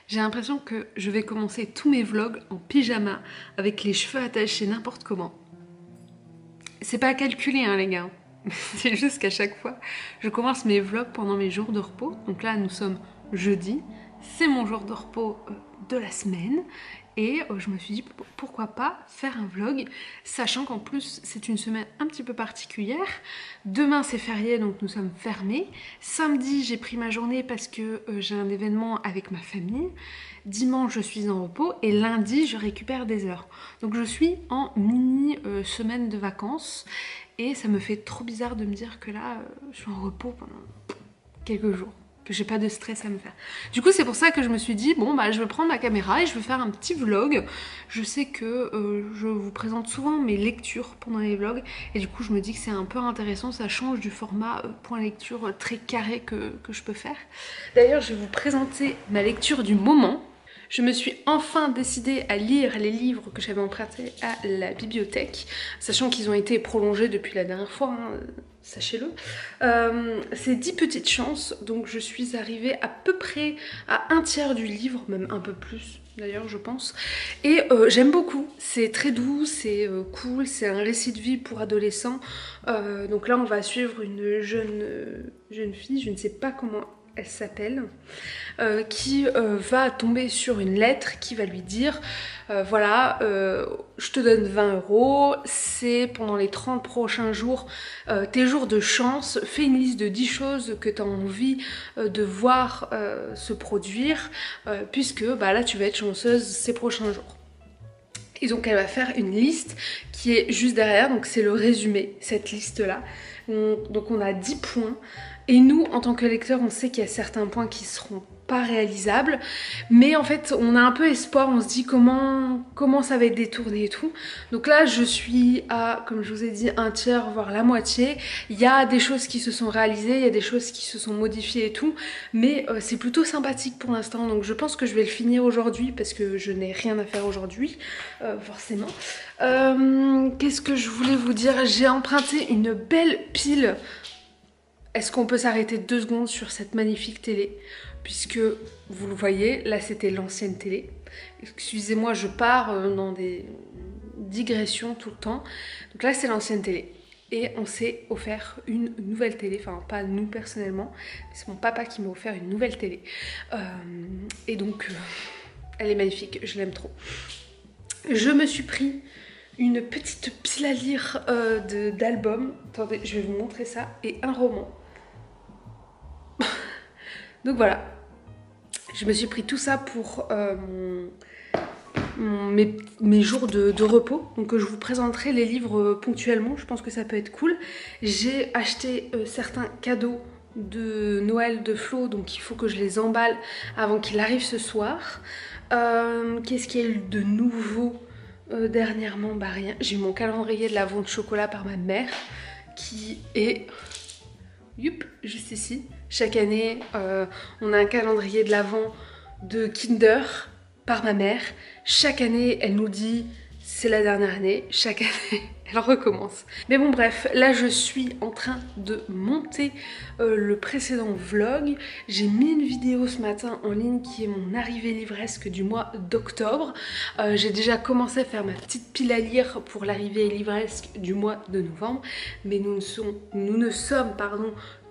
J'ai l'impression que je vais commencer tous mes vlogs en pyjama, avec les cheveux attachés n'importe comment. C'est pas calculé hein les gars, c'est juste qu'à chaque fois, je commence mes vlogs pendant mes jours de repos. Donc là nous sommes jeudi, c'est mon jour de repos de la semaine. Et je me suis dit pourquoi pas faire un vlog, sachant qu'en plus c'est une semaine un petit peu particulière. Demain c'est férié donc nous sommes fermés. Samedi j'ai pris ma journée parce que j'ai un événement avec ma famille. Dimanche je suis en repos et lundi je récupère des heures. Donc je suis en mini semaine de vacances et ça me fait trop bizarre de me dire que là je suis en repos pendant quelques jours. Que j'ai pas de stress à me faire. Du coup c'est pour ça que je me suis dit bon bah je vais prendre ma caméra et je vais faire un petit vlog. Je sais que je vous présente souvent mes lectures pendant les vlogs et du coup je me dis que c'est un peu intéressant, ça change du format point lecture très carré que je peux faire. D'ailleurs je vais vous présenter ma lecture du moment. Je me suis enfin décidée à lire les livres que j'avais empruntés à la bibliothèque, sachant qu'ils ont été prolongés depuis la dernière fois, hein, sachez-le. C'est 10 petites chances, donc je suis arrivée à peu près à un tiers du livre, même un peu plus d'ailleurs je pense. Et j'aime beaucoup, c'est très doux, c'est cool, c'est un récit de vie pour adolescents. Donc là on va suivre une jeune fille, je ne sais pas comment elle s'appelle, qui va tomber sur une lettre qui va lui dire voilà, je te donne 20 €, c'est pendant les 30 prochains jours, tes jours de chance, fais une liste de 10 choses que tu as envie de voir se produire, puisque bah, là tu vas être chanceuse ces prochains jours. Et donc elle va faire une liste qui est juste derrière, donc c'est le résumé, cette liste-là. Donc on a 10 points. Et nous, en tant que lecteurs, on sait qu'il y a certains points qui seront pas réalisables. Mais en fait, on a un peu espoir, on se dit comment ça va être détourné et tout. Donc là, je suis à, comme je vous ai dit, un tiers, voire la moitié. Il y a des choses qui se sont réalisées, il y a des choses qui se sont modifiées et tout. Mais c'est plutôt sympathique pour l'instant. Donc je pense que je vais le finir aujourd'hui parce que je n'ai rien à faire aujourd'hui, forcément. Qu'est-ce que je voulais vous dire? J'ai emprunté une belle pile. Est-ce qu'on peut s'arrêter 2 secondes sur cette magnifique télé? Puisque, vous le voyez, là c'était l'ancienne télé. Excusez-moi, je pars dans des digressions tout le temps. Donc là c'est l'ancienne télé. Et on s'est offert une nouvelle télé, enfin pas nous personnellement, c'est mon papa qui m'a offert une nouvelle télé. Et donc, elle est magnifique, je l'aime trop. Je me suis pris une petite pile à lire d'albums. Attendez, je vais vous montrer ça. Et un roman. Donc voilà, je me suis pris tout ça pour mes jours de repos. Donc je vous présenterai les livres ponctuellement, je pense que ça peut être cool. J'ai acheté certains cadeaux de Noël de Flo, donc il faut que je les emballe avant qu'il arrive ce soir. Qu'est-ce qu'il y a eu de nouveau dernièrement? Bah rien, j'ai eu mon calendrier de l'avant de chocolat par ma mère qui est... Youp, juste ici. Chaque année, on a un calendrier de l'Avent de Kinder par ma mère. Chaque année, elle nous dit c'est la dernière année. Chaque année, elle recommence. Mais bon, bref, là je suis en train de monter le précédent vlog. J'ai mis une vidéo ce matin en ligne qui est mon arrivée livresque du mois d'octobre. J'ai déjà commencé à faire ma petite pile à lire pour l'arrivée livresque du mois de novembre. Mais nous ne sommes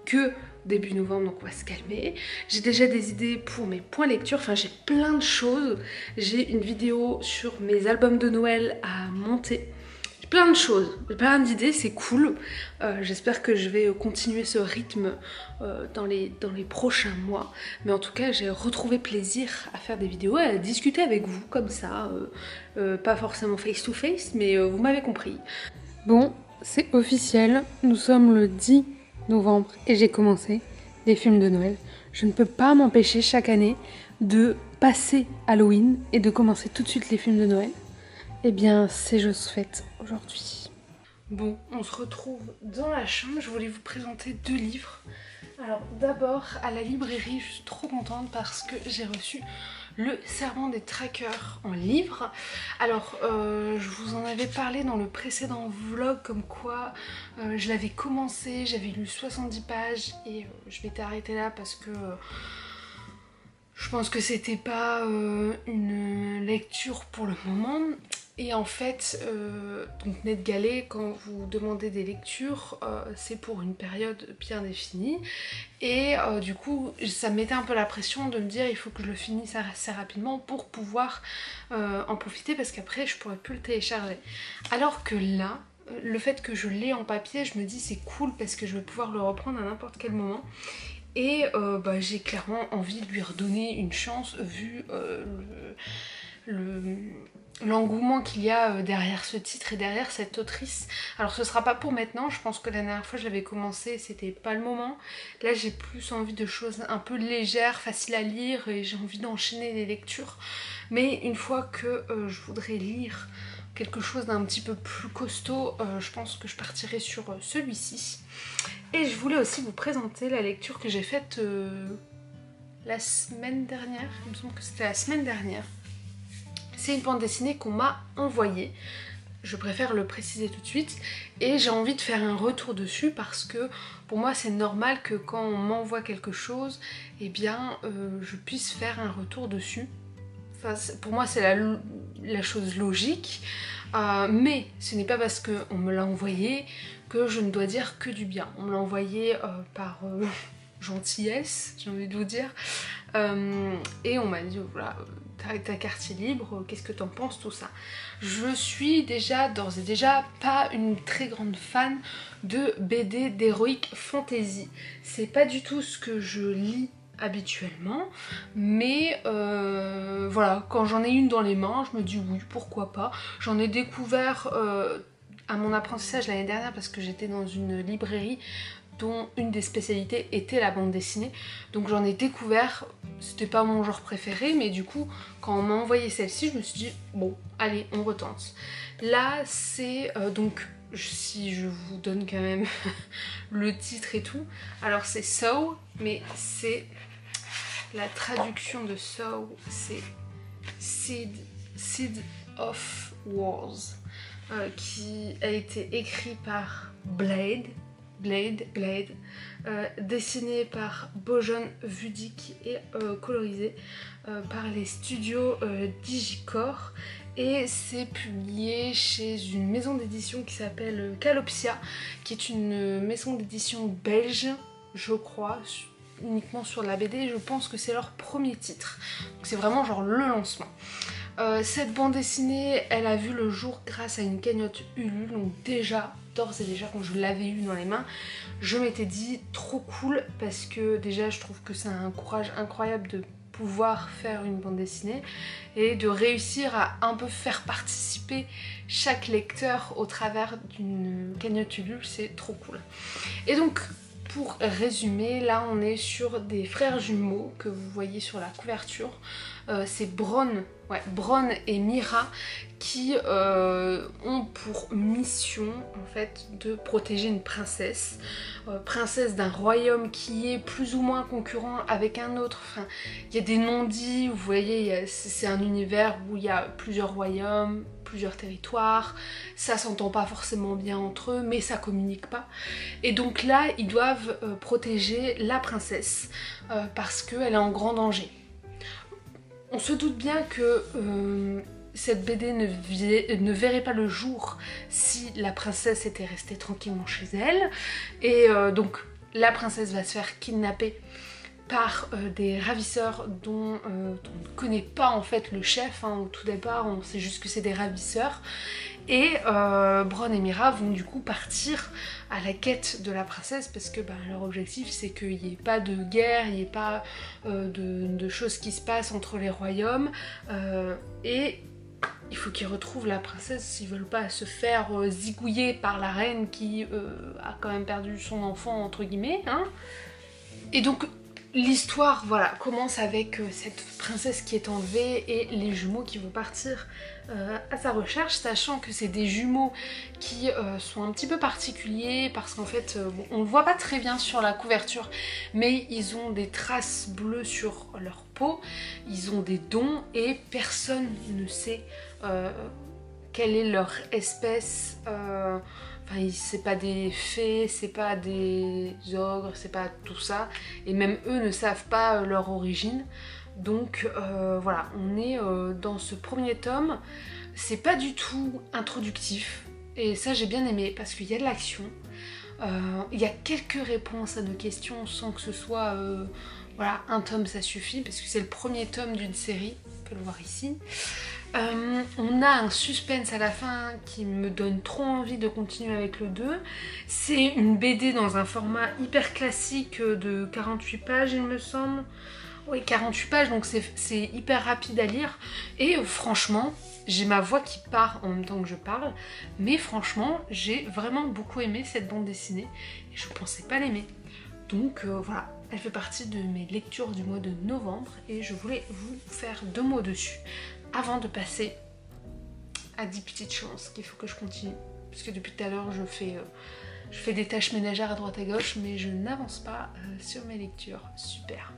que début novembre, donc on va se calmer. J'ai déjà des idées pour mes points lecture, enfin j'ai plein de choses. J'ai une vidéo sur mes albums de Noël à monter. J'ai plein de choses, j'ai plein d'idées, c'est cool. J'espère que je vais continuer ce rythme dans les prochains mois. Mais en tout cas, j'ai retrouvé plaisir à faire des vidéos, à discuter avec vous comme ça. Pas forcément face to face, mais vous m'avez compris. Bon, c'est officiel, nous sommes le 10 novembre et j'ai commencé les films de Noël. Je ne peux pas m'empêcher chaque année de passer Halloween et de commencer tout de suite les films de Noël. Eh bien, c'est chose faite aujourd'hui. Bon, on se retrouve dans la chambre. Je voulais vous présenter 2 livres. Alors d'abord, à la librairie, je suis trop contente parce que j'ai reçu Le Serment des Traqueurs en livre. Alors, je vous en avais parlé dans le précédent vlog, comme quoi je l'avais commencé, j'avais lu 70 pages et je m'étais arrêtée là parce que Je pense que c'était pas une lecture pour le moment. Et en fait, donc NetGalley, quand vous demandez des lectures, c'est pour une période bien définie. Et du coup, ça me mettait un peu la pression de me dire il faut que je le finisse assez rapidement pour pouvoir en profiter parce qu'après je pourrais plus le télécharger. Alors que là, le fait que je l'ai en papier, je me dis c'est cool parce que je vais pouvoir le reprendre à n'importe quel moment. Et j'ai clairement envie de lui redonner une chance vu l'engouement qu'il y a derrière ce titre et derrière cette autrice. Alors ce sera pas pour maintenant, je pense que la dernière fois je l'avais commencé, c'était pas le moment. Là j'ai plus envie de choses un peu légères, faciles à lire et j'ai envie d'enchaîner les lectures. Mais une fois que je voudrais lire quelque chose d'un petit peu plus costaud, je pense que je partirai sur celui-ci. Et je voulais aussi vous présenter la lecture que j'ai faite la semaine dernière, il me semble que c'était la semaine dernière. C'est une bande dessinée qu'on m'a envoyée, je préfère le préciser tout de suite, et j'ai envie de faire un retour dessus parce que pour moi c'est normal que quand on m'envoie quelque chose, eh bien je puisse faire un retour dessus. Enfin, pour moi c'est la chose logique, mais ce n'est pas parce qu'on me l'a envoyé que je ne dois dire que du bien. On me l'a envoyé par gentillesse, j'ai envie de vous dire, et on m'a dit voilà, t'as ta carte libre, qu'est-ce que t'en penses, tout ça. Je suis d'ores et déjà pas une très grande fan de BD d'heroic fantasy. C'est pas du tout ce que je lis habituellement, mais voilà, quand j'en ai une dans les mains, je me dis oui, pourquoi pas. J'en ai découvert à mon apprentissage l'année dernière parce que j'étais dans une librairie dont une des spécialités était la bande dessinée. Donc j'en ai découvert, c'était pas mon genre préféré, mais du coup, quand on m'a envoyé celle-ci, je me suis dit, bon, allez, on retente. Là, c'est donc, si je vous donne quand même le titre et tout, alors c'est So, mais c'est la traduction de So, c'est Seed of Wars, qui a été écrit par Blade, dessiné par Bojan Vudic et colorisé par les studios Digicore, et c'est publié chez une maison d'édition qui s'appelle Calopsia, qui est une maison d'édition belge, je crois, uniquement sur la BD. Je pense que c'est leur premier titre, donc c'est vraiment genre le lancement. Cette bande dessinée, elle a vu le jour grâce à une cagnotte Ulule, donc d'ores et déjà quand je l'avais eu dans les mains, je m'étais dit trop cool parce que déjà je trouve que c'est un courage incroyable de pouvoir faire une bande dessinée et de réussir à un peu faire participer chaque lecteur au travers d'une cagnotte Ulule, c'est trop cool. Et donc pour résumer, là on est sur des frères jumeaux que vous voyez sur la couverture. C'est Bron et Mira qui ont pour mission en fait de protéger une princesse, princesse d'un royaume qui est plus ou moins concurrent avec un autre. Enfin, il y a des non-dits, vous voyez, c'est un univers où il y a plusieurs royaumes, plusieurs territoires, ça s'entend pas forcément bien entre eux, mais ça communique pas. Et donc là, ils doivent protéger la princesse parce qu'elle est en grand danger. On se doute bien que cette BD ne verrait pas le jour si la princesse était restée tranquillement chez elle. Et donc la princesse va se faire kidnapper par des ravisseurs dont on ne connaît pas en fait le chef, hein. Au tout départ on sait juste que c'est des ravisseurs, et Bron et Mira vont du coup partir à la quête de la princesse parce que leur objectif c'est qu'il n'y ait pas de guerre, il n'y ait pas de choses qui se passent entre les royaumes, et il faut qu'ils retrouvent la princesse s'ils veulent pas se faire zigouiller par la reine qui a quand même perdu son enfant entre guillemets, hein. Et donc l'histoire, voilà, commence avec cette princesse qui est enlevée et les jumeaux qui vont partir à sa recherche, sachant que c'est des jumeaux qui sont un petit peu particuliers parce qu'en fait, on ne voit pas très bien sur la couverture, mais ils ont des traces bleues sur leur peau, ils ont des dons et personne ne sait quelle est leur espèce. Enfin, c'est pas des fées, c'est pas des ogres, c'est pas tout ça. Et même eux ne savent pas leur origine. Donc voilà, on est dans ce premier tome. C'est pas du tout introductif. Et ça j'ai bien aimé parce qu'il y a de l'action. Il y a quelques réponses à nos questions sans que ce soit... voilà, un tome ça suffit parce que c'est le premier tome d'une série. On peut le voir ici. On a un suspense à la fin qui me donne trop envie de continuer avec le 2. C'est une BD dans un format hyper classique de 48 pages il me semble. Oui, 48 pages, donc c'est hyper rapide à lire. Et franchement, j'ai ma voix qui part en même temps que je parle. Mais franchement, j'ai vraiment beaucoup aimé cette bande dessinée. Et je pensais pas l'aimer. Donc voilà, elle fait partie de mes lectures du mois de novembre. Et je voulais vous faire 2 mots dessus avant de passer à 10 petites chances qu'il faut que je continue. Parce que depuis tout à l'heure, je fais des tâches ménagères à droite à gauche, mais je n'avance pas sur mes lectures. Super.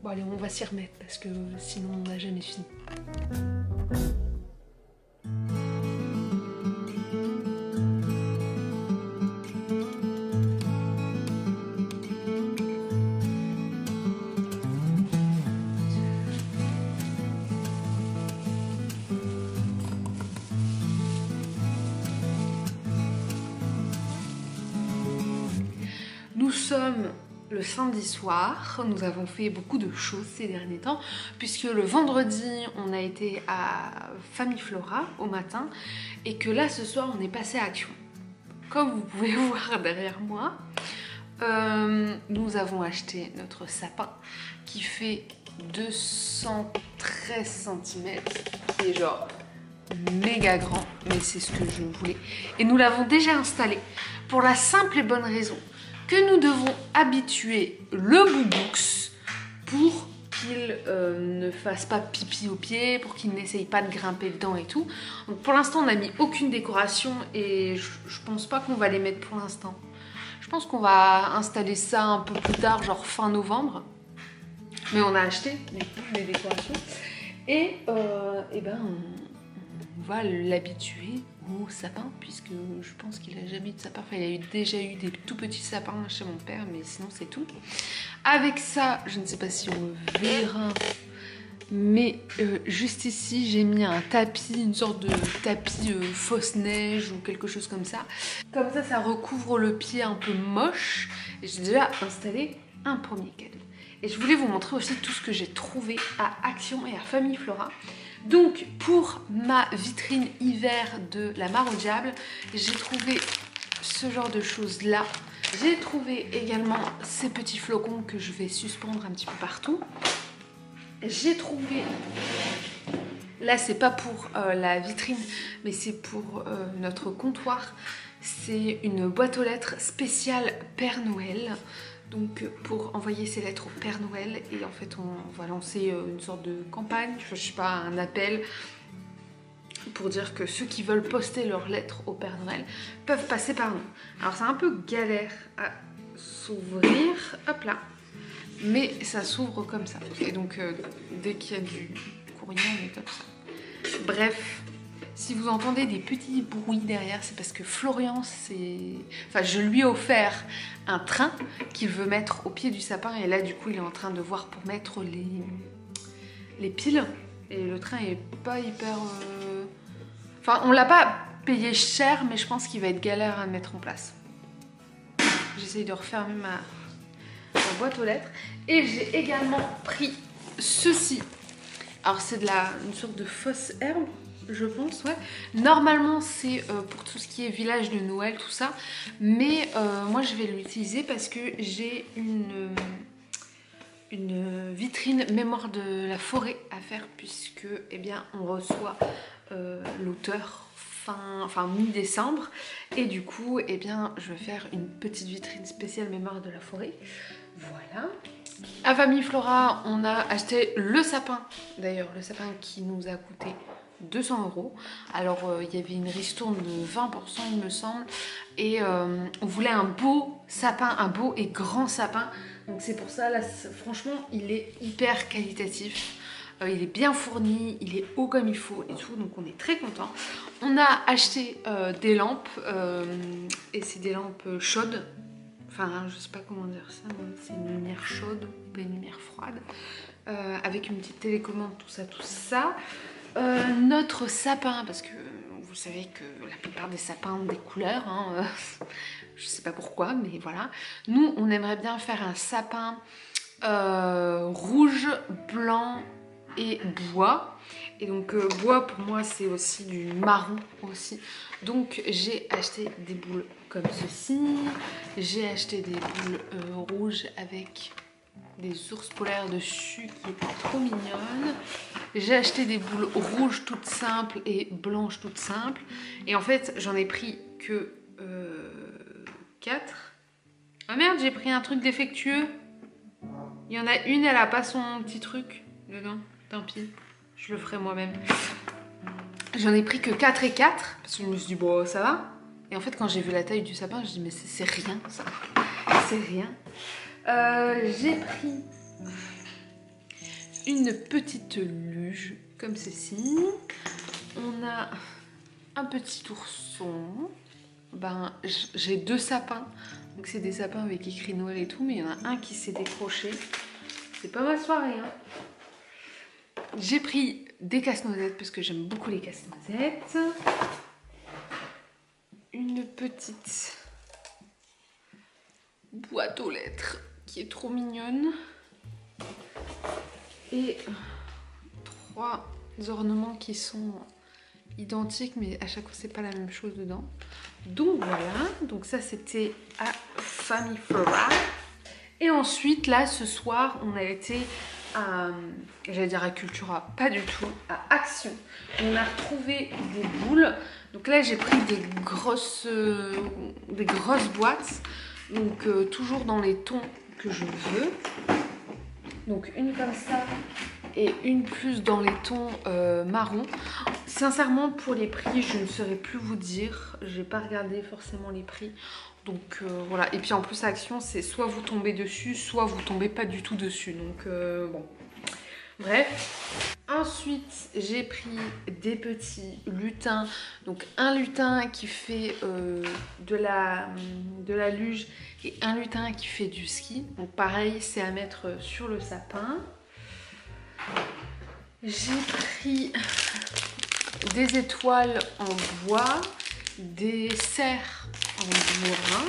Bon allez, on va s'y remettre parce que sinon on n'a jamais fini. Nous sommes le samedi soir, nous avons fait beaucoup de choses ces derniers temps, puisque le vendredi, on a été à Famille Flora au matin, et que là, ce soir, on est passé à Action. Comme vous pouvez voir derrière moi, nous avons acheté notre sapin qui fait 213 cm, qui est genre méga grand, mais c'est ce que je voulais. Et nous l'avons déjà installé pour la simple et bonne raison que nous devons habituer le Bouboux pour qu'il ne fasse pas pipi aux pieds, pour qu'il n'essaye pas de grimper dedans et tout. Donc pour l'instant, on n'a mis aucune décoration et je pense pas qu'on va les mettre pour l'instant. Je pense qu'on va installer ça un peu plus tard, genre fin novembre. Mais on a acheté les décorations. Et ben, on va l'habituer au sapin, puisque je pense qu'il a jamais eu de sapin. Enfin, il a déjà eu des tout petits sapins chez mon père, mais sinon c'est tout. Avec ça, je ne sais pas si on le verra, mais juste ici, j'ai mis un tapis, une sorte de tapis fausse neige ou quelque chose comme ça. Comme ça recouvre le pied un peu moche. Et j'ai déjà installé un premier cadeau. Et je voulais vous montrer aussi tout ce que j'ai trouvé à Action et à Famille Flora. Donc pour ma vitrine hiver de la Mare au Diable, j'ai trouvé ce genre de choses là. J'ai trouvé également ces petits flocons que je vais suspendre un petit peu partout. J'ai trouvé, là c'est pas pour la vitrine, mais c'est pour notre comptoir. C'est une boîte aux lettres spéciale Père Noël. Donc pour envoyer ces lettres au Père Noël, et en fait on va lancer une sorte de campagne, je sais pas, un appel pour dire que ceux qui veulent poster leurs lettres au Père Noël peuvent passer par nous. Alors c'est un peu galère à s'ouvrir, hop là, mais ça s'ouvre comme ça. Et donc dès qu'il y a du courrier, on est comme ça. Bref. Si vous entendez des petits bruits derrière, c'est parce que Florian, enfin, je lui ai offert un train qu'il veut mettre au pied du sapin. Et là, du coup, il est en train de voir pour mettre les piles. Et le train est pas hyper... Enfin, on l'a pas payé cher, mais je pense qu'il va être galère à mettre en place. J'essaye de refermer ma boîte aux lettres. Et j'ai également pris ceci. Alors, c'est une sorte de fausse herbe, je pense, ouais. Normalement, c'est pour tout ce qui est village de Noël, tout ça. Mais moi, je vais l'utiliser parce que j'ai une vitrine mémoire de la forêt à faire, puisque, eh bien, on reçoit l'auteur enfin mi-décembre. Et du coup, eh bien, je vais faire une petite vitrine spéciale mémoire de la forêt. Voilà. À Famille Flora, on a acheté le sapin. D'ailleurs, le sapin qui nous a coûté 200 €. Alors il y avait une ristourne de 20% il me semble, et on voulait un beau sapin, un beau et grand sapin, donc c'est pour ça là, franchement il est hyper qualitatif, il est bien fourni, il est haut comme il faut et tout, donc on est très content. On a acheté des lampes et c'est des lampes chaudes, enfin je sais pas comment dire ça, c'est une lumière chaude ou une lumière froide. avec une petite télécommande, tout ça, tout ça. Notre sapin, parce que vous savez que la plupart des sapins ont des couleurs, hein, je sais pas pourquoi, mais voilà. Nous, on aimerait bien faire un sapin rouge, blanc et bois. Et donc bois pour moi c'est aussi du marron aussi. Donc j'ai acheté des boules comme ceci. J'ai acheté des boules rouges avec des ours polaires dessus qui étaient trop mignonnes. J'ai acheté des boules rouges toutes simples et blanches toutes simples. Et en fait j'en ai pris que 4. Ah merde, j'ai pris un truc défectueux. Il y en a une, elle a pas son petit truc dedans. Tant pis, je le ferai moi-même. J'en ai pris que 4 et 4 parce que je me suis dit bon ça va. Et en fait quand j'ai vu la taille du sapin, je me dis mais c'est rien ça. C'est rien. J'ai pris une petite luge comme ceci. On a un petit ourson. Ben, j'ai 2 sapins. Donc c'est des sapins avec écrit Noël et tout. Mais il y en a un qui s'est décroché. C'est pas ma soirée. Hein. J'ai pris des casse-noisettes parce que j'aime beaucoup les casse-noisettes. Une petite boîte aux lettres qui est trop mignonne. Et 3 ornements qui sont identiques mais à chaque fois c'est pas la même chose dedans. Donc voilà, donc ça c'était à Famille Flora. Et ensuite là ce soir on a été à, j'allais dire à Cultura, pas du tout, à Action. On a retrouvé des boules. Donc là j'ai pris des grosses boîtes. Donc toujours dans les tons que je veux. Donc une comme ça et une plus dans les tons marron. Sincèrement pour les prix je ne saurais plus vous dire. J'ai pas regardé forcément les prix. Donc voilà. Et puis en plus Action c'est soit vous tombez dessus, soit vous tombez pas du tout dessus. Donc bon. Bref. Ensuite j'ai pris des petits lutins. Donc un lutin qui fait de la luge et un lutin qui fait du ski. Donc pareil c'est à mettre sur le sapin. J'ai pris des étoiles en bois, des cerfs en bois.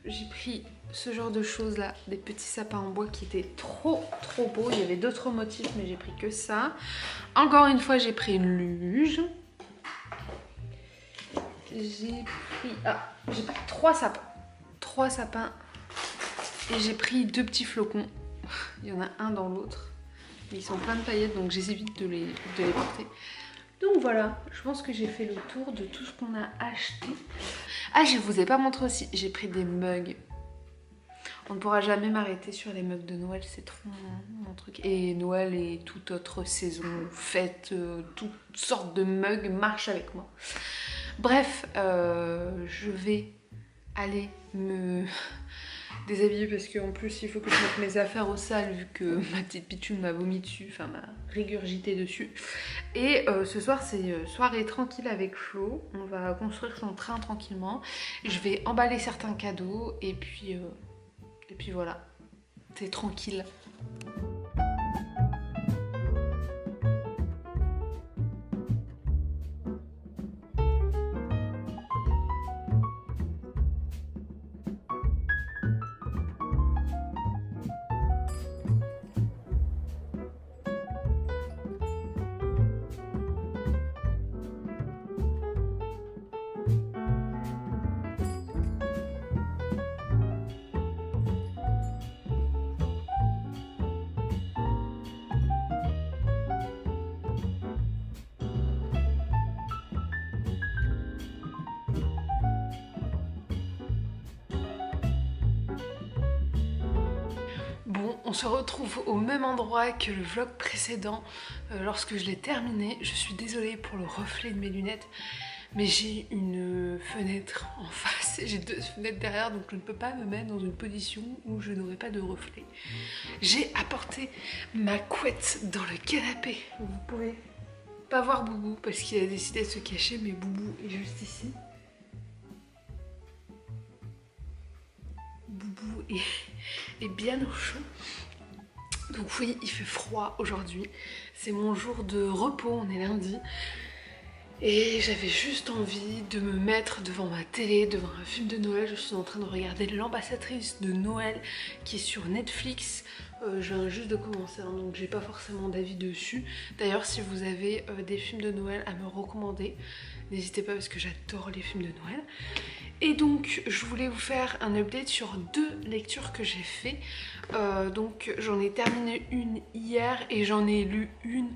J'ai pris ce genre de choses là, des petits sapins en bois qui étaient trop beaux. Il y avait d'autres motifs mais j'ai pris que ça. Encore une fois j'ai pris une luge. J'ai pris 3 sapins. 3 sapins. Et j'ai pris 2 petits flocons. Il y en a un dans l'autre. Ils sont pleins de paillettes donc j'hésite de les porter. Donc voilà, je pense que j'ai fait le tour de tout ce qu'on a acheté. Ah, je vous ai pas montré aussi, j'ai pris des mugs. On ne pourra jamais m'arrêter sur les mugs de Noël, c'est trop mon truc. Et Noël et toute autre saison, fête, toutes sortes de mugs marchent avec moi. Bref, je vais aller me déshabiller parce qu'en plus il faut que je mette mes affaires au sale vu que ma petite pitchoune m'a vomi dessus, enfin m'a régurgité dessus. Et ce soir c'est soirée tranquille avec Flo, on va construire son train tranquillement. Je vais emballer certains cadeaux et puis voilà, c'est tranquille. Bon, on se retrouve au même endroit que le vlog précédent lorsque je l'ai terminé. Je suis désolée pour le reflet de mes lunettes, mais j'ai une fenêtre en face et j'ai 2 fenêtres derrière, donc je ne peux pas me mettre dans une position où je n'aurai pas de reflet. J'ai apporté ma couette dans le canapé. Vous pouvez pas voir Boubou parce qu'il a décidé de se cacher, mais Boubou est juste ici. Boubou est bien au chaud. Donc oui, il fait froid aujourd'hui. C'est mon jour de repos, on est lundi. Et j'avais juste envie de me mettre devant ma télé, devant un film de Noël. Je suis en train de regarder L'Ambassadrice de Noël qui est sur Netflix. Je viens juste de commencer, hein, donc j'ai pas forcément d'avis dessus. D'ailleurs, si vous avez des films de Noël à me recommander, n'hésitez pas parce que j'adore les films de Noël. Et donc je voulais vous faire un update sur 2 lectures que j'ai fait. Donc j'en ai terminé une hier et j'en ai lu une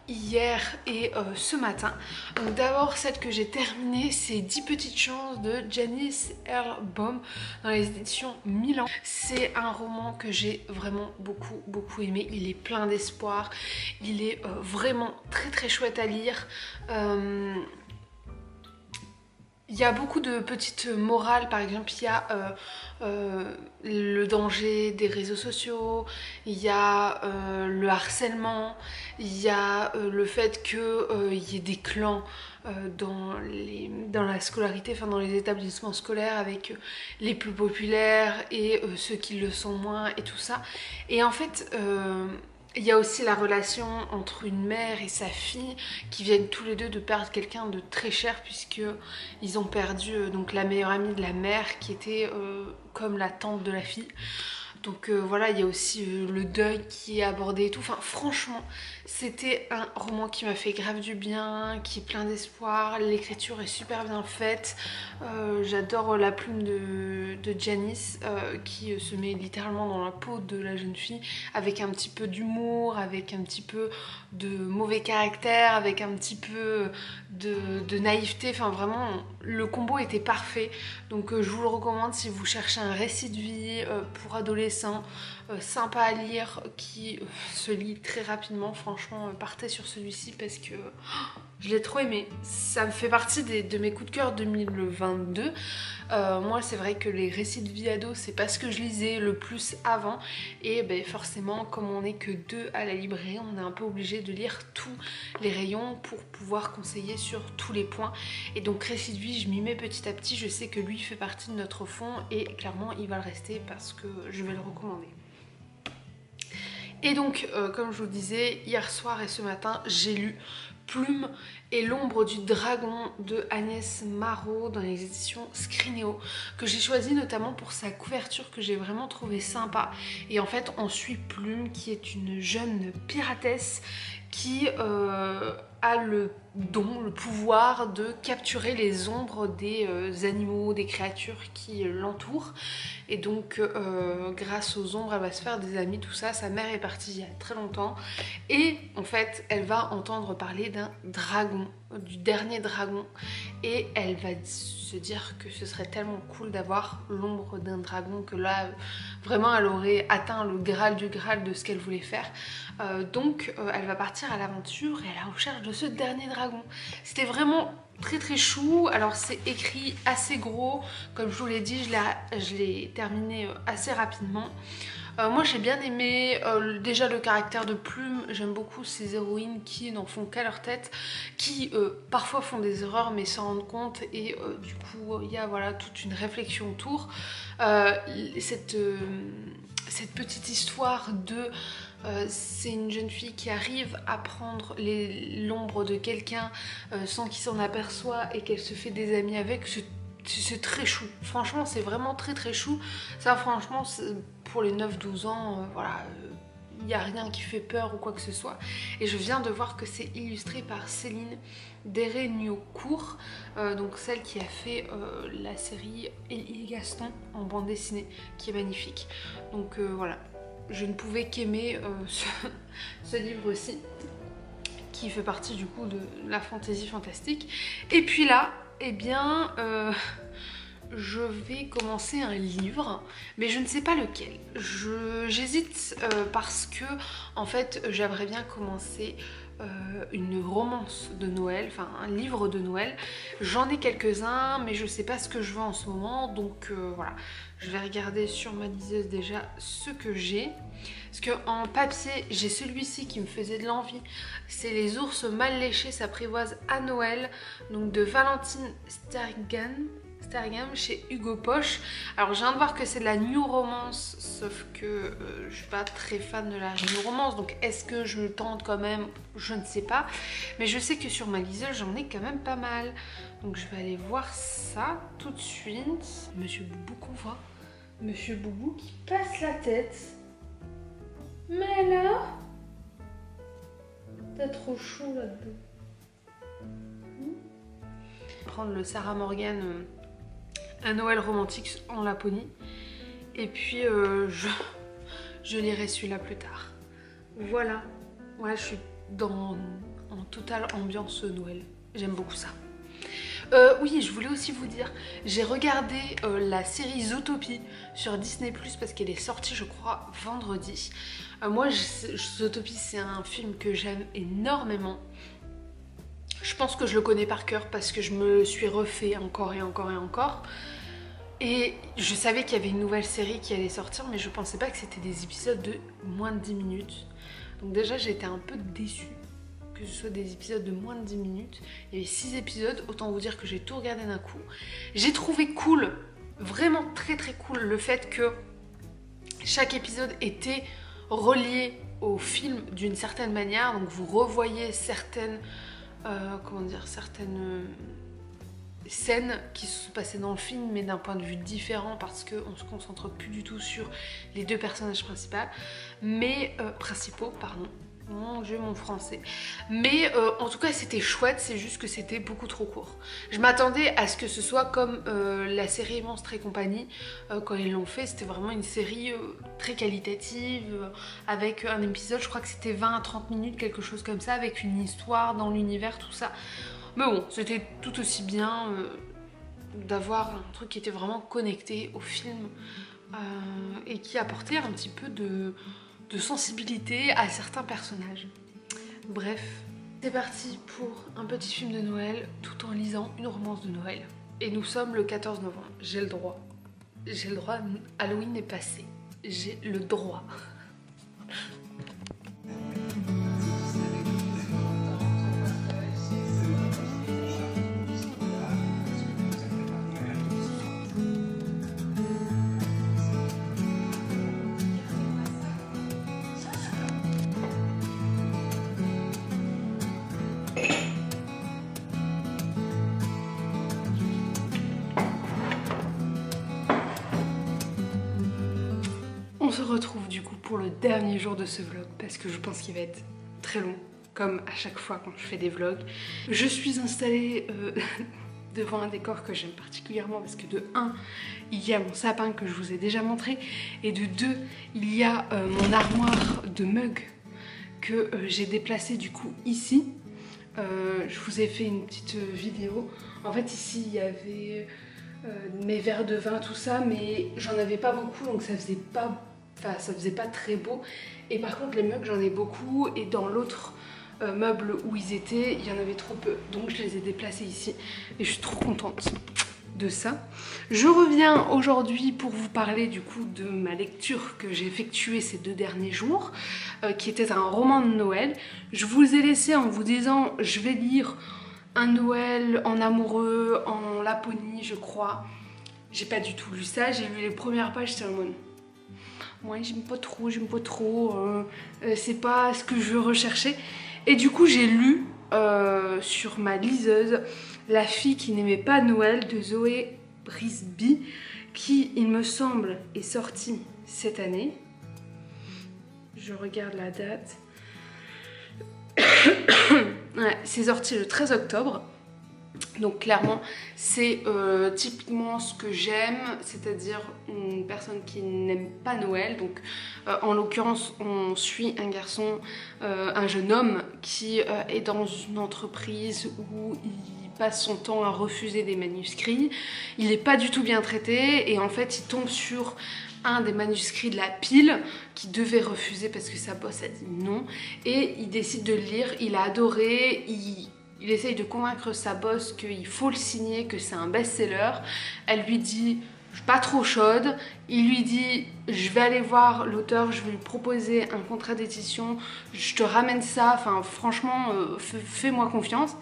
hier et ce matin. Donc d'abord celle que j'ai terminée, c'est 10 petites chances de Janice Erlbaum dans les éditions Milan. C'est un roman que j'ai vraiment beaucoup aimé. Il est plein d'espoir, il est vraiment très chouette à lire. Il y a beaucoup de petites morales, par exemple il y a le danger des réseaux sociaux, il y a le harcèlement, il y a le fait qu'il y ait des clans dans la scolarité, enfin dans les établissements scolaires avec les plus populaires et ceux qui le sont moins et tout ça. Et en fait... il y a aussi la relation entre une mère et sa fille qui viennent tous les deux de perdre quelqu'un de très cher puisque ils ont perdu donc la meilleure amie de la mère qui était comme la tante de la fille. Donc voilà, il y a aussi le deuil qui est abordé et tout. Enfin franchement, c'était un roman qui m'a fait grave du bien, qui est plein d'espoir. L'écriture est super bien faite. J'adore la plume de Janice qui se met littéralement dans la peau de la jeune fille avec un petit peu d'humour, avec un petit peu de mauvais caractère, avec un petit peu de naïveté. Enfin vraiment, le combo était parfait. Donc je vous le recommande si vous cherchez un récit de vie pour adolescents, sympa à lire, qui se lit très rapidement. Franchement, partez sur celui-ci parce que je l'ai trop aimé. Ça me fait partie de mes coups de cœur 2022. Moi, c'est vrai que les récits de vie ado, c'est pas ce que je lisais le plus avant. Et ben, forcément, comme on n'est que 2 à la librairie, on est un peu obligé de lire tous les rayons pour pouvoir conseiller sur tous les points. Et donc, récit de vie, je m'y mets petit à petit. Je sais que lui fait partie de notre fond et clairement, il va le rester parce que je vais le recommander. Et donc, comme je vous disais, hier soir et ce matin, j'ai lu Plume et l'ombre du dragon de Agnès Marot dans les éditions Scrinéo, que j'ai choisi notamment pour sa couverture que j'ai vraiment trouvé sympa. Et en fait, on suit Plume qui est une jeune piratesse qui a le don, le pouvoir de capturer les ombres des animaux, des créatures qui l'entourent. Et donc grâce aux ombres, elle va se faire des amis, tout ça. Sa mère est partie il y a très longtemps. Et en fait, elle va entendre parler d'un dragon, du dernier dragon. Et elle va se dire que ce serait tellement cool d'avoir l'ombre d'un dragon que là, vraiment, elle aurait atteint le Graal du Graal de ce qu'elle voulait faire. Donc elle va partir à l'aventure et à la recherche de ce dernier dragon. C'était vraiment très chou. Alors c'est écrit assez gros, comme je vous l'ai dit, je l'ai terminé assez rapidement. Moi j'ai bien aimé déjà le caractère de Plume. J'aime beaucoup ces héroïnes qui n'en font qu'à leur tête, qui parfois font des erreurs mais s'en rendent compte et du coup il y a voilà toute une réflexion autour. Cette petite histoire de c'est une jeune fille qui arrive à prendre l'ombre de quelqu'un sans qu'il s'en aperçoit et qu'elle se fait des amis avec. C'est très chou. Franchement, c'est vraiment très chou. Ça, franchement, pour les 9-12 ans, voilà, il n'y a rien qui fait peur ou quoi que ce soit. Et je viens de voir que c'est illustré par Céline Dereniocourt, donc celle qui a fait la série Élie Gaston en bande dessinée, qui est magnifique. Donc voilà. Je ne pouvais qu'aimer ce livre-ci, qui fait partie du coup de la fantaisie fantastique. Et puis là, eh bien, je vais commencer un livre, mais je ne sais pas lequel. J'hésite parce que, en fait, j'aimerais bien commencer une romance de Noël, enfin un livre de Noël. J'en ai quelques-uns, mais je sais pas ce que je veux en ce moment, donc voilà. Je vais regarder sur ma liseuse déjà ce que j'ai. Parce qu'en papier, j'ai celui-ci qui me faisait de l'envie. C'est Les ours mal léchés s'apprivoisent à Noël, donc de Valentine Stargame chez Hugo Poche. Alors je viens de voir que c'est de la new romance, sauf que je suis pas très fan de la new romance, donc est-ce que je le tente quand même? Je ne sais pas, mais je sais que sur ma liseuse j'en ai quand même pas mal, donc je vais aller voir ça tout de suite. Monsieur Boubou qu'on voit, Monsieur Boubou qui passe la tête. Mais alors, t'as trop chaud là-dedans. Prendre le Sarah Morgan un Noël romantique en Laponie, et puis je lirai celui-là plus tard. Voilà, ouais, je suis en totale ambiance Noël, j'aime beaucoup ça. Oui, je voulais aussi vous dire, j'ai regardé la série Zootopie sur Disney+, parce qu'elle est sortie je crois vendredi. Moi Zootopie c'est un film que j'aime énormément. Je pense que je le connais par cœur parce que je me suis refait encore et encore et encore. Et je savais qu'il y avait une nouvelle série qui allait sortir, mais je pensais pas que c'était des épisodes de moins de 10 minutes. Donc déjà j'étais un peu déçue que ce soit des épisodes de moins de 10 minutes. Il y avait 6 épisodes, autant vous dire que j'ai tout regardé d'un coup. J'ai trouvé cool, vraiment très très cool, le fait que chaque épisode était relié au film d'une certaine manière. Donc vous revoyez certaines certaines scènes qui se sont passées dans le film, mais d'un point de vue différent, parce qu'on se concentre plus du tout sur les deux personnages principaux, pardon. Mon Dieu, mon français. Mais en tout cas c'était chouette, c'est juste que c'était beaucoup trop court. Je m'attendais à ce que ce soit comme la série Monstres et compagnie. Quand ils l'ont fait, c'était vraiment une série très qualitative, avec un épisode, je crois que c'était 20 à 30 minutes, quelque chose comme ça, avec une histoire dans l'univers, tout ça. Mais bon, c'était tout aussi bien d'avoir un truc qui était vraiment connecté au film et qui apportait un petit peu de sensibilité à certains personnages. Bref, c'est parti pour un petit film de Noël tout en lisant une romance de Noël. Et nous sommes le 14 novembre, j'ai le droit. J'ai le droit, Halloween est passé. J'ai le droit. On se retrouve du coup pour le dernier jour de ce vlog parce que je pense qu'il va être très long, comme à chaque fois quand je fais des vlogs. Je suis installée devant un décor que j'aime particulièrement parce que de 1, il y a mon sapin que je vous ai déjà montré, et de 2, il y a mon armoire de mugs que j'ai déplacé du coup ici. Je vous ai fait une petite vidéo. En fait ici il y avait mes verres de vin, tout ça, mais j'en avais pas beaucoup, donc ça faisait pas très beau. Et par contre les mugs j'en ai beaucoup, et dans l'autre meuble où ils étaient il y en avait trop peu, donc je les ai déplacés ici et je suis trop contente de ça. Je reviens aujourd'hui pour vous parler du coup de ma lecture que j'ai effectuée ces 2 derniers jours, qui était un roman de Noël. Je vous ai laissé en vous disant je vais lire un Noël en amoureux en Laponie je crois. J'ai pas du tout lu ça, j'ai lu les premières pages, j'étais en mode moi j'aime pas trop, c'est pas ce que je recherchais. Et du coup j'ai lu sur ma liseuse La fille qui n'aimait pas Noël de Zoé Brisby, qui il me semble est sortie cette année. Je regarde la date. Ouais, c'est sorti le 13 octobre. Donc clairement c'est typiquement ce que j'aime, c'est-à-dire une personne qui n'aime pas Noël. Donc en l'occurrence on suit un garçon, un jeune homme qui est dans une entreprise où il passe son temps à refuser des manuscrits. Il n'est pas du tout bien traité et en fait il tombe sur un des manuscrits de la pile qu'il devait refuser parce que sa boss a dit non, et il décide de le lire. Il a adoré, il essaye de convaincre sa boss qu'il faut le signer, que c'est un best-seller. Elle lui dit je suis pas trop chaude. Il lui dit je vais aller voir l'auteur, je vais lui proposer un contrat d'édition, je te ramène ça, enfin franchement fais-moi confiance.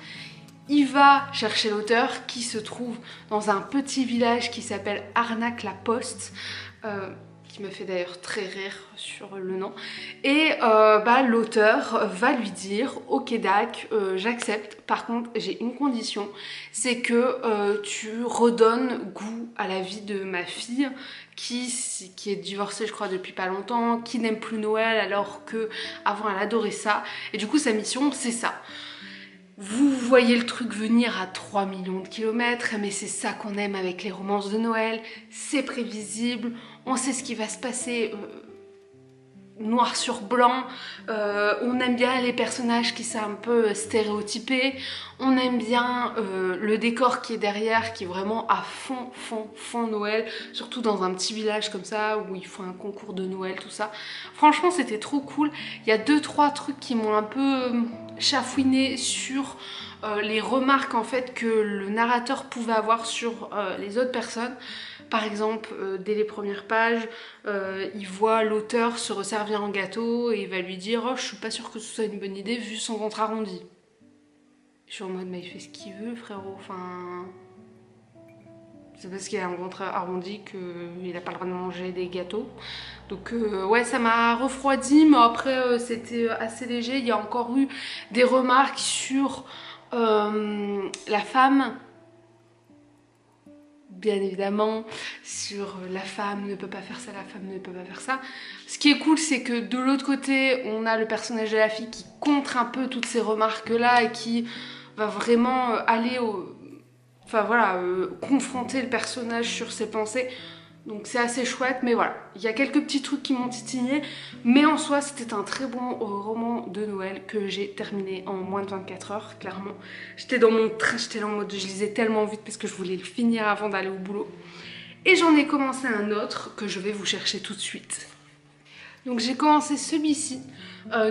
Il va chercher l'auteur qui se trouve dans un petit village qui s'appelle Arnaque-la-Poste, qui me fait d'ailleurs très rire sur le nom. Et l'auteur va lui dire « Ok Dac, j'accepte, par contre j'ai une condition, c'est que tu redonnes goût à la vie de ma fille qui est divorcée je crois depuis pas longtemps, qui n'aime plus Noël alors que avant elle adorait ça. Et du coup sa mission c'est ça. » Vous voyez le truc venir à 3 millions de kilomètres, mais c'est ça qu'on aime avec les romances de Noël, c'est prévisible, on sait ce qui va se passer noir sur blanc, on aime bien les personnages qui sont un peu stéréotypés, on aime bien le décor qui est derrière, qui est vraiment à fond Noël, surtout dans un petit village comme ça, où ils font un concours de Noël, tout ça. Franchement, c'était trop cool. Il y a 2-3 trucs qui m'ont un peu chafouiné sur les remarques en fait que le narrateur pouvait avoir sur les autres personnes. Par exemple, dès les premières pages, il voit l'auteur se resservir un gâteau et il va lui dire « Oh, je suis pas sûre que ce soit une bonne idée vu son ventre arrondi. » Je suis en mode « Mais il fait ce qu'il veut, frérot, enfin... » C'est parce qu'il a un ventre arrondi qu'il n'a pas le droit de manger des gâteaux. Donc ouais, ça m'a refroidi, mais après c'était assez léger. Il y a encore eu des remarques sur la femme. Bien évidemment, sur la femme ne peut pas faire ça, la femme ne peut pas faire ça. Ce qui est cool, c'est que de l'autre côté, on a le personnage de la fille qui contre un peu toutes ces remarques-là et qui va vraiment aller au... Enfin voilà, confronter le personnage sur ses pensées. Donc c'est assez chouette, mais voilà. Il y a quelques petits trucs qui m'ont titillé, mais en soi, c'était un très bon roman de Noël que j'ai terminé en moins de 24 heures, clairement. J'étais dans mon train, j'étais là en mode, je lisais tellement vite parce que je voulais le finir avant d'aller au boulot. Et j'en ai commencé un autre que je vais vous chercher tout de suite. Donc j'ai commencé celui-ci,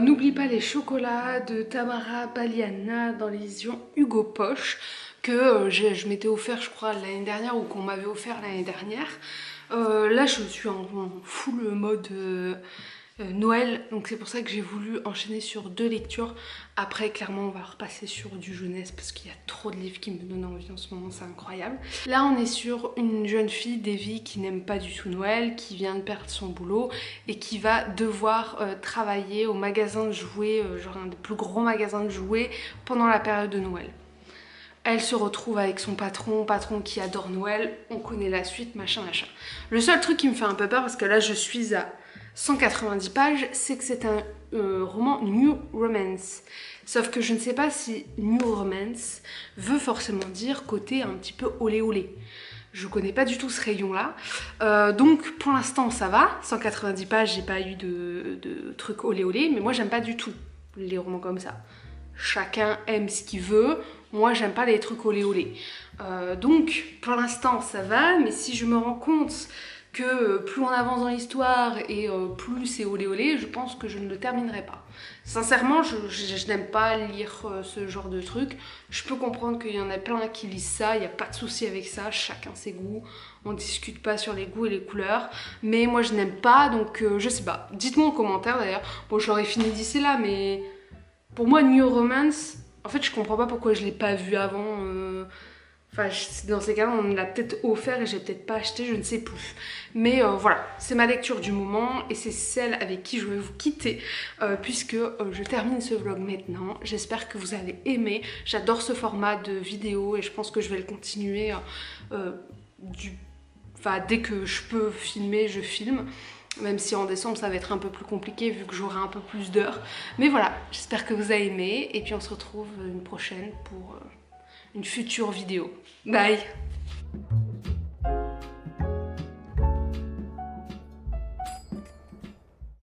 N'oublie pas les chocolats de Tamara Baliana dans l'édition Hugo Poche, que je m'étais offert je crois l'année dernière ou qu'on m'avait offert l'année dernière. Là je suis en full mode Noël, donc c'est pour ça que j'ai voulu enchaîner sur 2 lectures. Après clairement on va repasser sur du jeunesse parce qu'il y a trop de livres qui me donnent envie en ce moment, c'est incroyable. Là on est sur une jeune fille, Davy, qui n'aime pas du tout Noël, qui vient de perdre son boulot et qui va devoir travailler au magasin de jouets, genre un des plus gros magasins de jouets pendant la période de Noël. Elle se retrouve avec son patron qui adore Noël, on connaît la suite, machin. Le seul truc qui me fait un peu peur, parce que là je suis à 190 pages, c'est que c'est un roman New Romance. Sauf que je ne sais pas si New Romance veut forcément dire côté un petit peu olé olé. Je connais pas du tout ce rayon-là. Donc pour l'instant ça va, 190 pages, j'ai pas eu de trucs olé olé, mais moi j'aime pas du tout les romans comme ça. Chacun aime ce qu'il veut, moi j'aime pas les trucs olé olé. Donc pour l'instant ça va, mais si je me rends compte que plus on avance dans l'histoire et plus c'est olé olé, je pense que je ne le terminerai pas. Sincèrement, je n'aime pas lire ce genre de trucs. Je peux comprendre qu'il y en a plein qui lisent ça, il n'y a pas de souci avec ça, chacun ses goûts. On discute pas sur les goûts et les couleurs. Mais moi je n'aime pas, donc je sais pas. Dites-moi en commentaire d'ailleurs. Bon, je l'aurais fini d'ici là, mais pour moi, New Romance, en fait je comprends pas pourquoi je l'ai pas vu avant. Enfin, dans ces cas-là, on me l'a peut-être offert et j'ai peut-être pas acheté, je ne sais plus. Mais voilà, c'est ma lecture du moment et c'est celle avec qui je vais vous quitter puisque je termine ce vlog maintenant. J'espère que vous avez aimé. J'adore ce format de vidéo et je pense que je vais le continuer dès que je peux filmer, je filme. Même si en décembre ça va être un peu plus compliqué vu que j'aurai un peu plus d'heures. Mais voilà, j'espère que vous avez aimé et puis on se retrouve une prochaine pour... une future vidéo. Bye!